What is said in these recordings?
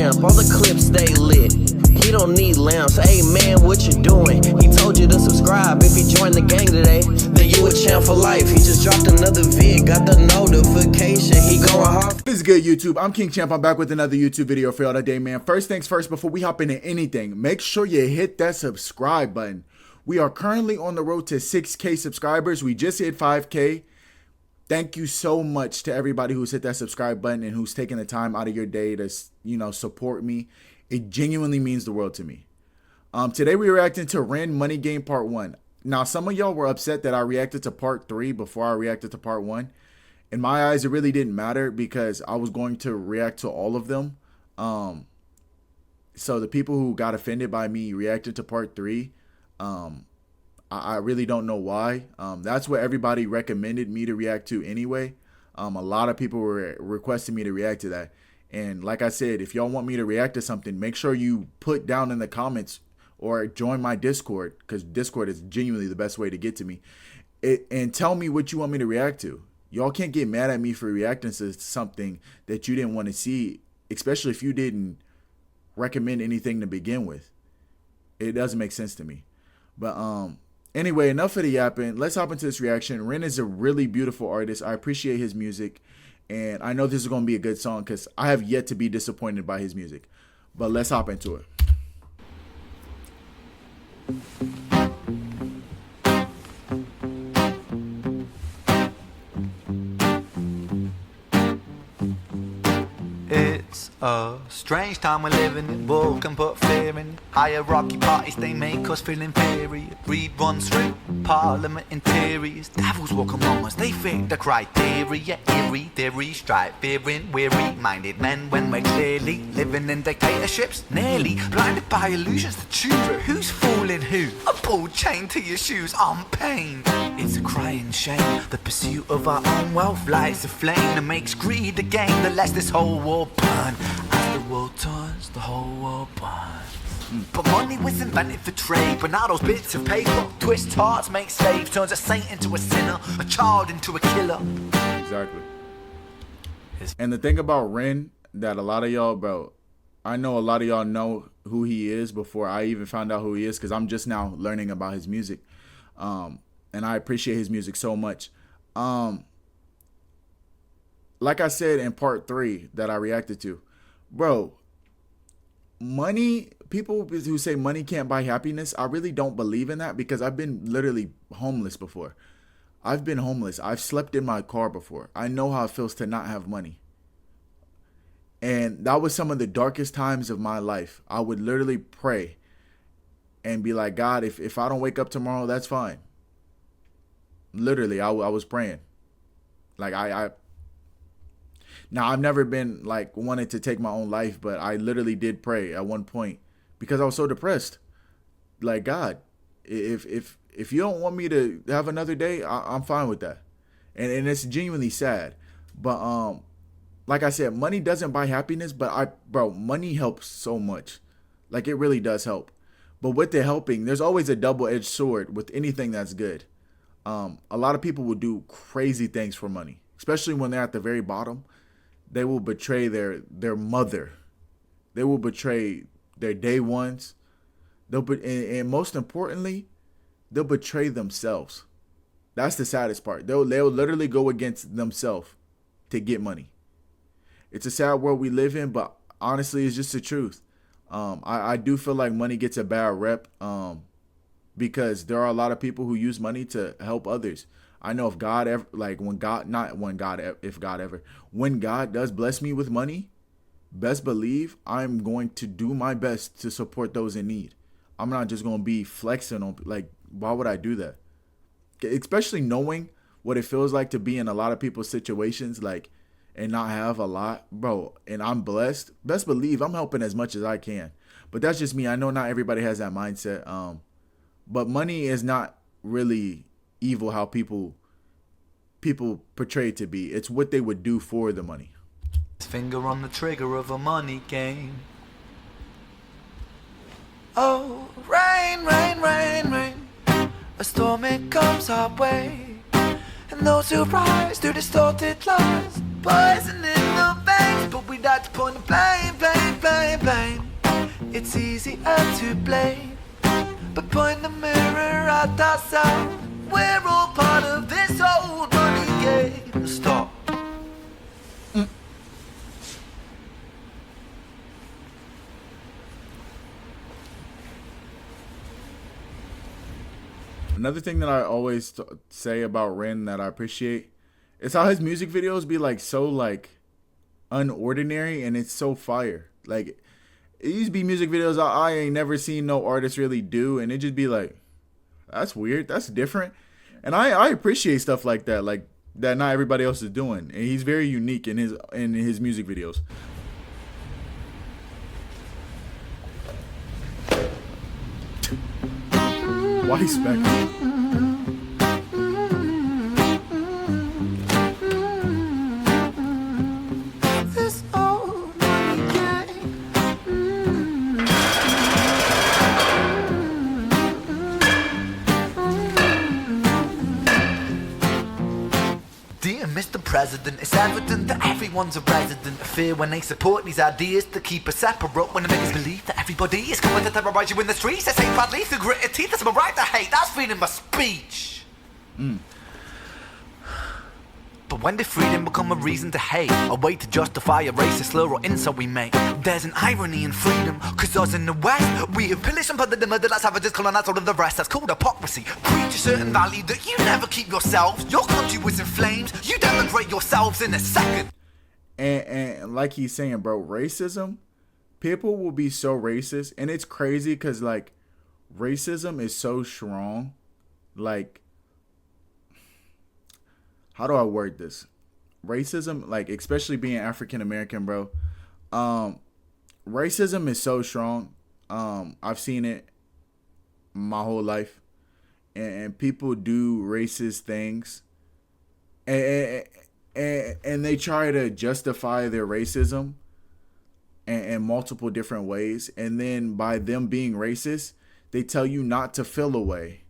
lamp, all the clips stay lit. He don't need lamps. Hey man, what you doing? He told you to subscribe. If you join the gang today, then you a champ for life. He just dropped another vid, got the notification. He going hard. This is good, YouTube. I'm King Champ. I'm back with another YouTube video for y'all today, man. First things first, before we hop into anything, make sure you hit that subscribe button. We are currently on the road to 6K subscribers. We just hit 5K. Thank you so much to everybody who's hit that subscribe button and who's taking the time out of your day to, support me. It genuinely means the world to me. Today we're reacting to Ren Money Game Part 1. Now, some of y'all were upset that I reacted to Part 3 before I reacted to Part 1. In my eyes, it really didn't matter because I was going to react to all of them. So the people who got offended by me reacting to Part 3, I really don't know why. That's what everybody recommended me to react to anyway. A lot of people were requesting me to react to that. And like I said, if y'all want me to react to something, make sure you put down in the comments or join my Discord, because Discord is genuinely the best way to get to me. And tell me what you want me to react to. Y'all can't get mad at me for reacting to something that you didn't want to see, especially if you didn't recommend anything to begin with. It doesn't make sense to me. But anyway, enough of the yapping. Let's hop into this reaction. Ren is a really beautiful artist. I appreciate his music. And I know this is going to be a good song because I have yet to be disappointed by his music. But let's hop into it. It's a strange time we're living in. War can put fear in. Hierarchy parties, they make us feel inferior. Greed runs through parliament interiors. Devils walk among us, they fit the criteria. Eerie theory, strife, fearing, weary-minded men when we're clearly living in dictatorships. Nearly blinded by illusions to choose who's fooling who. A ball chained to your shoes on pain. It's a crying shame. The pursuit of our own wealth lights a flame that makes greed a game that lets this whole war burn. As the world turns, the whole world burns. But money was invented for trade. But now those bits of paper twist hearts, make slaves, turns a saint into a sinner, a child into a killer. Exactly. And the thing about Ren that a lot of y'all, bro, I know a lot of y'all know who he is before I even found out who he is, because I'm just now learning about his music. And I appreciate his music so much. Like I said in Part 3 that I reacted to, bro, money, people who say money can't buy happiness, I really don't believe in that, because I've been literally homeless before. I've been homeless. I've slept in my car before. I know how it feels to not have money. And that was some of the darkest times of my life. I would literally pray and be like, God, if I don't wake up tomorrow, that's fine. Literally, I was praying. Like now, I've never been like wanted to take my own life, but I literally did pray at one point because I was so depressed. Like, God, if you don't want me to have another day, I'm fine with that. And it's genuinely sad. But like I said, money doesn't buy happiness, but money helps so much. Like, it really does help. But with the helping, there's always a double-edged sword with anything that's good. A lot of people will do crazy things for money, especially when they're at the very bottom. They will betray their mother. They will betray their day ones. And most importantly, they'll betray themselves. That's the saddest part. They'll literally go against themselves to get money. It's a sad world we live in, but honestly, it's just the truth. I do feel like money gets a bad rep because there are a lot of people who use money to help others. I know if God ever, when God does bless me with money, best believe I'm going to do my best to support those in need. I'm not just going to be flexing on, like, why would I do that? Especially knowing what it feels like to be in a lot of people's situations, like, and not have a lot, bro. And I'm blessed. Best believe I'm helping as much as I can. But that's just me. I know not everybody has that mindset. But money is not really evil how people portray it to be. It's what they would do for the money. Finger on the trigger of a money game. Oh, rain, rain, rain, rain. A storm, it comes our way. And those who rise through distorted lies, poison in the veins. But we like to point the blame, blame, blame. it's easier to blame. But point the mirror at ourselves. We're all part of this old money game. Stop. Another thing that I always say about Ren that I appreciate is how his music videos be like so like unordinary, and it's so fire. Like it used to be music videos I ain't never seen no artist really do, and it just be like, that's weird, that's different. And I appreciate stuff like that not everybody else is doing. And he's very unique in his music videos. Why he spec? This old money game. Dear Mr. President, it's evident that everyone's a resident of fear when they support these ideas to keep us separate. When they make us believe that everybody is coming to terrorize you in the streets, they say badly through gritted teeth. That's my right to hate. That's freedom of speech. But when did freedom become a reason to hate? A way to justify a racist slur or insult we make? There's an irony in freedom, cause us in the West, we have pillaged and plundered the murder like savages, colonized all of the rest. That's called hypocrisy. Preach a certain value that you never keep yourselves. Your country was in flames, you demonstrate yourselves in a second. And like he's saying, bro, racism, people will be so racist, and it's crazy because like racism is so strong. Like, how do I word this? Racism, like especially being African American, bro. Racism is so strong. I've seen it my whole life, and people do racist things, and they try to justify their racism in multiple different ways. And then by them being racist, they tell you not to feel a way.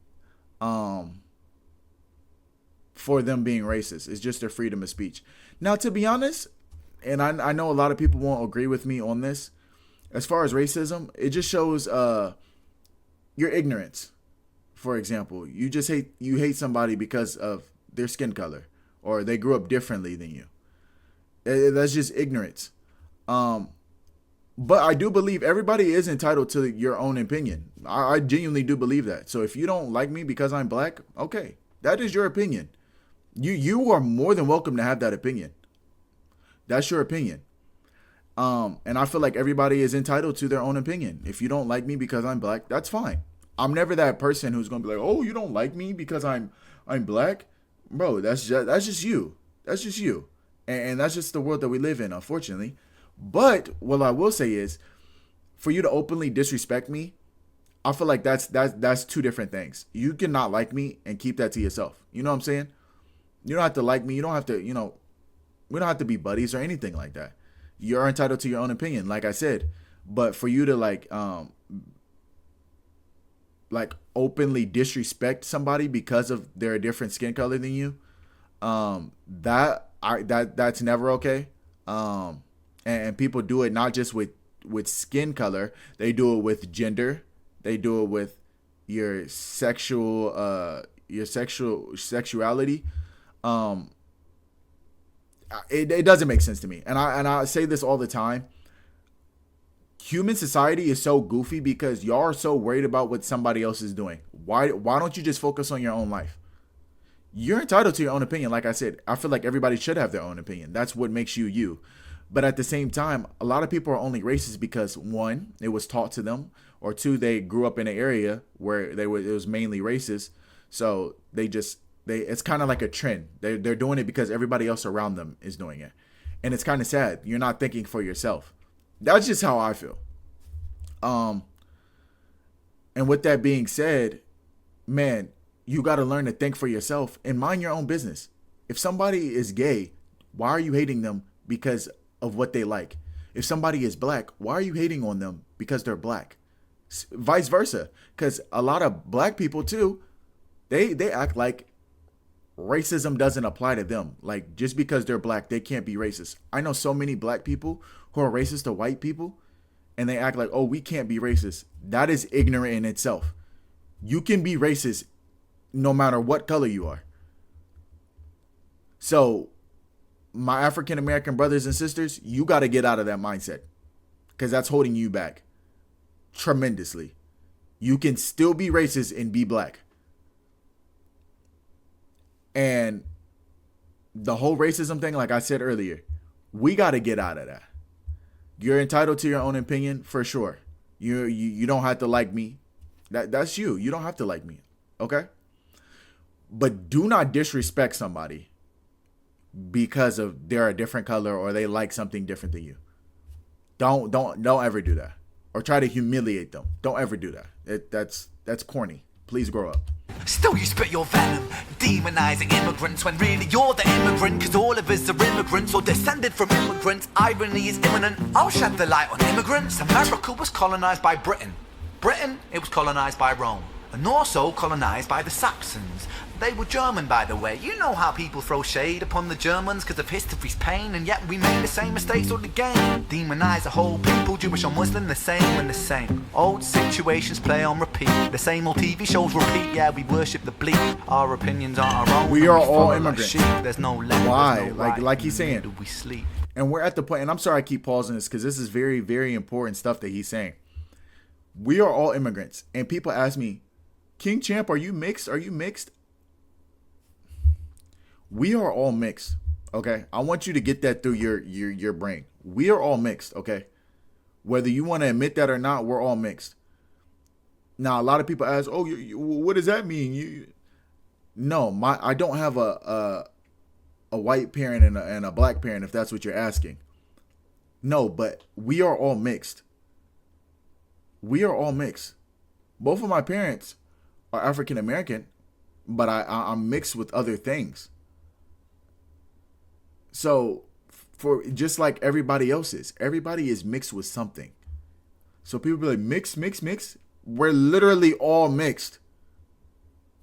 For them being racist. It's just their freedom of speech. Now, to be honest, and I know a lot of people won't agree with me on this, as far as racism, it just shows your ignorance. For example, you hate somebody because of their skin color, or they grew up differently than you. That's just ignorance. But I do believe everybody is entitled to your own opinion. I genuinely do believe that. So if you don't like me because I'm black, okay, that is your opinion. You are more than welcome to have that opinion. That's your opinion. And I feel like everybody is entitled to their own opinion. If you don't like me because I'm black, that's fine. I'm never that person who's gonna be like, oh, you don't like me because I'm black, bro. That's just you. That's just you, and that's just the world that we live in, unfortunately. But what I will say is, for you to openly disrespect me, I feel like that's two different things. You cannot like me and keep that to yourself. You know what I'm saying? You don't have to like me. You don't have to, we don't have to be buddies or anything like that. You're entitled to your own opinion, like I said. But for you to like openly disrespect somebody because of their different skin color than you, that's never okay. And people do it not just with skin color. They do it with gender. They do it with your sexuality. It doesn't make sense to me. And I say this all the time. Human society is so goofy because y'all are so worried about what somebody else is doing. Why don't you just focus on your own life? You're entitled to your own opinion. Like I said, I feel like everybody should have their own opinion. That's what makes you you. But at the same time, a lot of people are only racist because, one, it was taught to them, or two, they grew up in an area where it was mainly racist. So it's kind of like a trend. They're doing it because everybody else around them is doing it. And it's kind of sad. You're not thinking for yourself. That's just how I feel. And with that being said, man, you got to learn to think for yourself and mind your own business. If somebody is gay, why are you hating them because of what they like? If somebody is black, why are you hating on them because they're black? Vice versa. Because a lot of black people too, they act like racism doesn't apply to them. Like, just because they're black, they can't be racist. I know so many black people who are racist to white people, and they act like, oh, we can't be racist. That is ignorant in itself. You can be racist no matter what color you are. So my African American brothers and sisters, you got to get out of that mindset, because that's holding you back tremendously. You can still be racist and be black. And the whole racism thing, like I said earlier, we got to get out of that. You're entitled to your own opinion, for sure. You don't have to like me. That's you. You don't have to like me. Okay? But do not disrespect somebody because of they're a different color or they like something different than you. Don't ever do that. Or try to humiliate them. Don't ever do that. That's corny. Please grow up. Still you spit your venom, demonizing immigrants when really you're the immigrant, cause all of us are immigrants or descended from immigrants. Irony is imminent. I'll shed the light on immigrants. America was colonized by Britain. Britain, it was colonized by Rome. And also colonized by the Saxons. They were German, by the way. You know how people throw shade upon the Germans because of history's pain, and yet we made the same mistakes all again. Demonize a whole people, Jewish or Muslim, the same and the same. Old situations play on repeat. The same old TV shows repeat. Yeah, we worship the bleak. Our opinions aren't our own. We are all immigrants. There's no left. Why? There's no right. Like he's saying. Do we sleep? And we're at the point, and I'm sorry I keep pausing this because this is very, very important stuff that he's saying. We are all immigrants. And people ask me, King Champ, are you mixed? Are you mixed? We are all mixed, okay? I want you to get that through your brain. We are all mixed, okay? Whether you want to admit that or not, we're all mixed. Now, a lot of people ask, "Oh, what does that mean?" No, I don't have a white parent and a black parent, if that's what you're asking. No, but we are all mixed. We are all mixed. Both of my parents are African American, but I'm mixed with other things. So, for just like everybody else everybody is mixed with something. So people be like, mix. We're literally all mixed.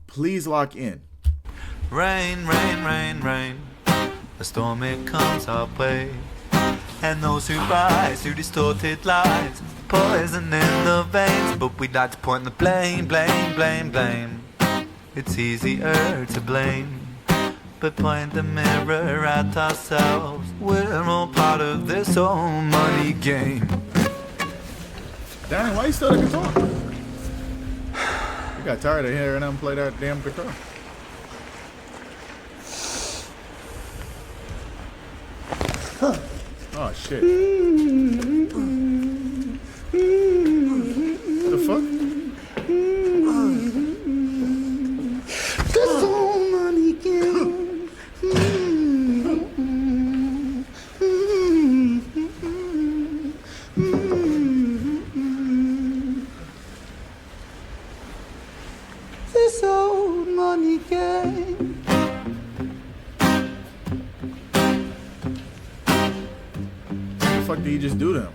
Please lock in. Rain, rain, rain, rain. A storm it comes our way. And those who rise through distorted lies, poison in the veins. But we'd like to point the blame. It's easier to blame. But point the mirror at ourselves. We're all part of this whole money game. Dang, why you still the guitar? You got tired of hearing him play that damn guitar. Oh shit. What the fuck? This whole money game. This old money game. What the fuck did he just do to him?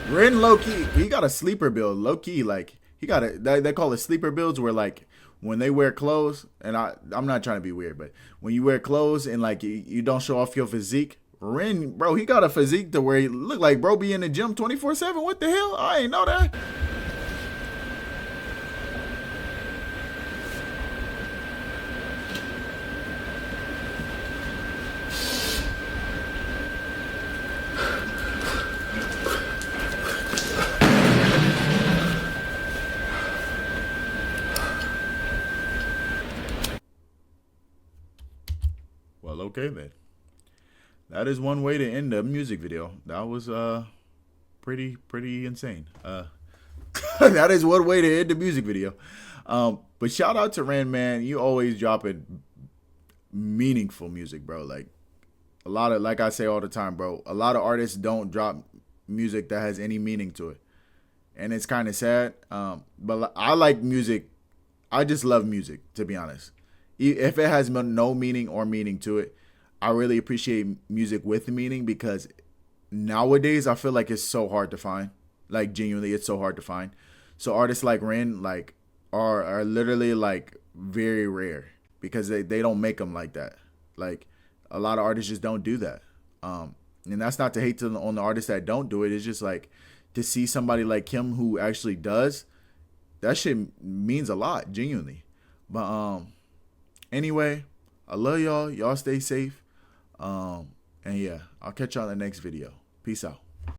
Ren low key, he got a sleeper build. Low key, like he got a they call it sleeper builds, where like when they wear clothes, and I'm not trying to be weird, but when you wear clothes and like you don't show off your physique, Ren, bro, he got a physique to where he look like bro be in the gym 24/7. What the hell? I ain't know that. Well, okay then. That is one way to end a music video. That was pretty insane. That is one way to end the music video. But shout out to Ren, man. You always dropping meaningful music, bro. Like a lot of, like I say all the time, bro, a lot of artists don't drop music that has any meaning to it. And it's kind of sad. But I like music. I just love music, to be honest. If it has no meaning or meaning to it, I really appreciate music with meaning, because nowadays I feel like it's so hard to find. Like genuinely, it's so hard to find. So artists like Ren like are literally like very rare, because they don't make them like that. Like a lot of artists just don't do that. And that's not to hate on the artists that don't do it. It's just like to see somebody like him who actually does, that shit means a lot, genuinely. But anyway, I love y'all. Y'all stay safe. And yeah, I'll catch y'all in the next video. Peace out.